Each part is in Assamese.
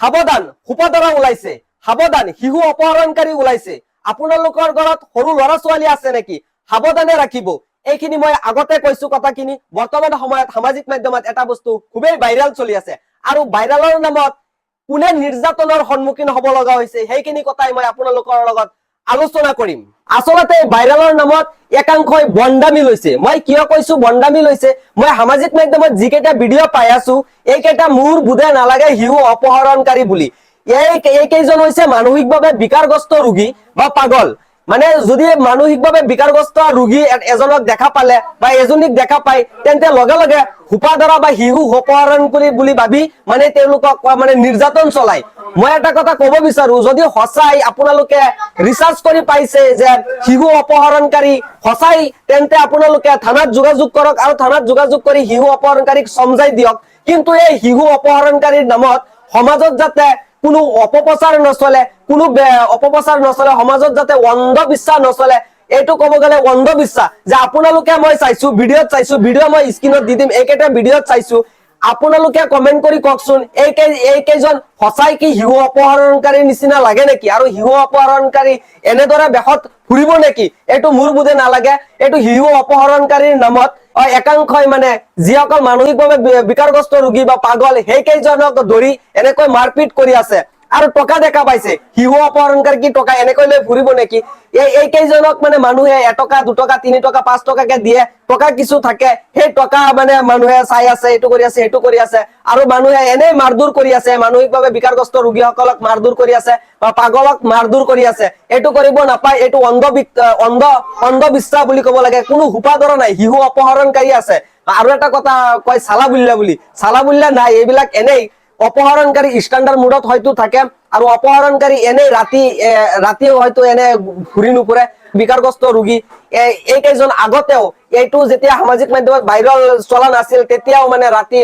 সাবধান হুপাদৰা ওলাইছে, সাবধান শিশু অপহৰণকাৰী ওলাইছে। আপোনালোকৰ ঘৰত সৰু ল'ৰা ছোৱালী আছে নেকি? সাবধানে ৰাখিব। এইখিনি মই আগতে কৈছো কথাখিনি। বৰ্তমান সময়ত সামাজিক মাধ্যমত এটা বস্তু খুবেই ভাইৰাল চলি আছে, আৰু ভাইৰালৰ নামত কোনে নিৰ্যাতনৰ সন্মুখীন হ'ব লগা হৈছে সেইখিনি কথাই মই আপোনালোকৰ লগত আলোচনা কৰিম। আচলতে ভাইৰালৰ নামত একাংশই বন্দামি লৈছে। মই কিয় কৈছো বন্দামি লৈছে? মই সামাজিক মাধ্যমত যিকেইটা ভিডিঅ' পাই আছো, এইকেইটা মোৰ বোধে নালাগে শিশু অপহৰণকাৰী বুলি। এইকেইজন হৈছে মানসিকভাৱে বিকাৰগ্ৰস্ত ৰোগী বা পাগল। মানে যদি মানসিকভাৱে বিকাৰগ্ৰস্ত ৰোগী এজনক দেখা পালে বা এজনীক দেখা পায়, তেন্তে লগে লগে হুপাদৰা বা শিশু অপহৰণ বুলি ভাবি মানে তেওঁলোকক মানে নিৰ্যাতন চলাই। মই এটা কথা কব বিচাৰো, যদি সঁচাই আপোনালোকে ৰিচাৰ্চ কৰি পাইছে যে শিশু অপহৰণকাৰী সঁচাই, তেন্তে আপোনালোকে থানাত যোগাযোগ কৰক আৰু থানাত যোগাযোগ কৰি শিশু অপহৰণকাৰীক সমজাই দিয়ক। কিন্তু এই শিশু অপহৰণকাৰীৰ নামত সমাজত যাতে কোনো অপপ্ৰচাৰ নচলে, কোনো অপপ্ৰচাৰ নচলে, সমাজত যাতে অন্ধবিশ্বাস নচলে, এইটো ক'ব গ'লে অন্ধবিশ্বাস। যে আপোনালোকে মই চাইছো ভিডিঅ'ত চাইছো, ভিডিঅ' মই স্ক্ৰীনত দি দিম, এইকেইটা ভিডিঅ'ত চাইছো। আপোনালোকে কমেন্ট কৰি কওকচোন, এইকেইজন সঁচাই কি শিশু অপহৰণকাৰীৰ নিচিনা লাগে নেকি? আৰু শিশু অপহৰণকাৰী এনেদৰে দেশত ফুৰিব নেকি? এইটো মোৰ বোধে নালাগে। এইটো শিশু অপহৰণকাৰীৰ নামত একাংশই মানে যিসকল মানসিকভাৱে বিকাৰগ্ৰস্ত ৰোগী বা পাগল, সেইকেইজনক ধৰি এনেকৈ মাৰপিট কৰি আছে আৰু টকা দেখা পাইছে। শিশু অপহৰণকাৰী কি টকা এনেকৈ লৈ ফুৰিব নেকি? এইকেইজনক মানে মানুহে 1 টকা 2 টকা 3 টকা 5 টকাকে দিয়ে, টকা কিছু থাকে, সেই টকা মানে মানুহে চাই আছে, এইটো কৰি আছে সেইটো কৰি আছে, আৰু মানুহে এনেই মাৰধৰ কৰি আছে। মানসিকভাৱে বিকাৰগ্ৰস্ত ৰোগীসকলক মাৰধৰ কৰি আছে বা পাগলক মাৰধৰ কৰি আছে। এইটো কৰিব নাপায়, এইটো অন্ধবিশ্বাস বুলি ক'ব লাগে। কোনো হুপাদৰা নাই, শিশু অপহৰণকাৰী আছে। আৰু এটা কথা কয় চালা বুল্লা বুলি, চালা বুল্লা নাই। এইবিলাক এনেই অপহৰণকাৰী ষ্টেণ্ডাৰ্ড মুডত হয়তো থাকে, আৰু অপহৰণকাৰী এনেই ৰাতি হয়তো এনে ঘূৰি নুফুৰে বিকাৰগ্ৰস্ত ৰোগী। এইকেইজন আগতেও এইটো যেতিয়া সামাজিক মাধ্যমত ভাইৰেল চলা নাছিল, তেতিয়াও মানে ৰাতি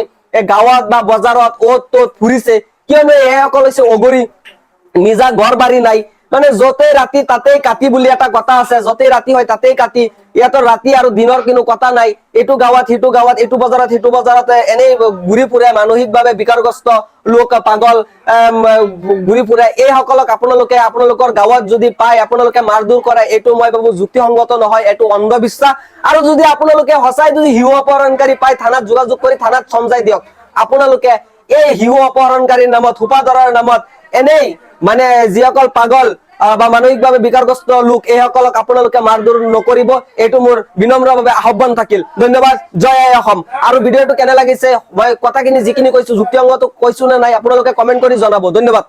গাঁৱত বা বজাৰত অ'ত ত'ত ফুৰিছে। কিয়নো এইসকল হৈছে অগৰী, নিজা ঘৰ বাৰী নাই। মানে য'তে ৰাতি তাতেই কাটি বুলি এটা কথা আছে, য'তেই ৰাতি হয় তাতেই কাটি। ইয়াতৰ ৰাতি আৰু দিনৰ কোনো কথা নাই। এইটো গাঁৱত সিটো গাঁৱত, এইটো বজাৰত সিটো বজাৰতে এনেই ঘূৰি ফুৰে মানসিকভাৱে বিকাৰগ্ৰস্ত লোক, পাগল ঘূৰি ফুৰে। এইসকলক আপোনালোকৰ গাঁৱত যদি পায়, আপোনালোকে মাৰধৰ কৰে। এইটো মই ভাবো যুক্তিসংগত নহয়, এইটো অন্ধবিশ্বাস। আৰু যদি আপোনালোকে সঁচাই যদি শিশু অপহৰণকাৰী পায়, থানাত যোগাযোগ কৰি থানাত সমজাই দিয়ক। আপোনালোকে এই শিশু অপহৰণকাৰীৰ নামত, হুপাদৰাৰ নামত এনেই মানে যিসকল পাগল বা মানসিকভাৱে বিকাৰগ্ৰস্ত লোক, এইসকলক আপোনালোকে মাৰধৰ নকৰিব। এইটো মোৰ বিনম্ৰভাৱে আহ্বান থাকিল। ধন্যবাদ। জয় আই অসম। আৰু ভিডিঅ'টো কেনে লাগিছে, মই কথাখিনি যিখিনি কৈছো যুক্তিসংগত কৈছো নে নাই, আপোনালোকে কমেন্ট কৰি জনাব। ধন্যবাদ।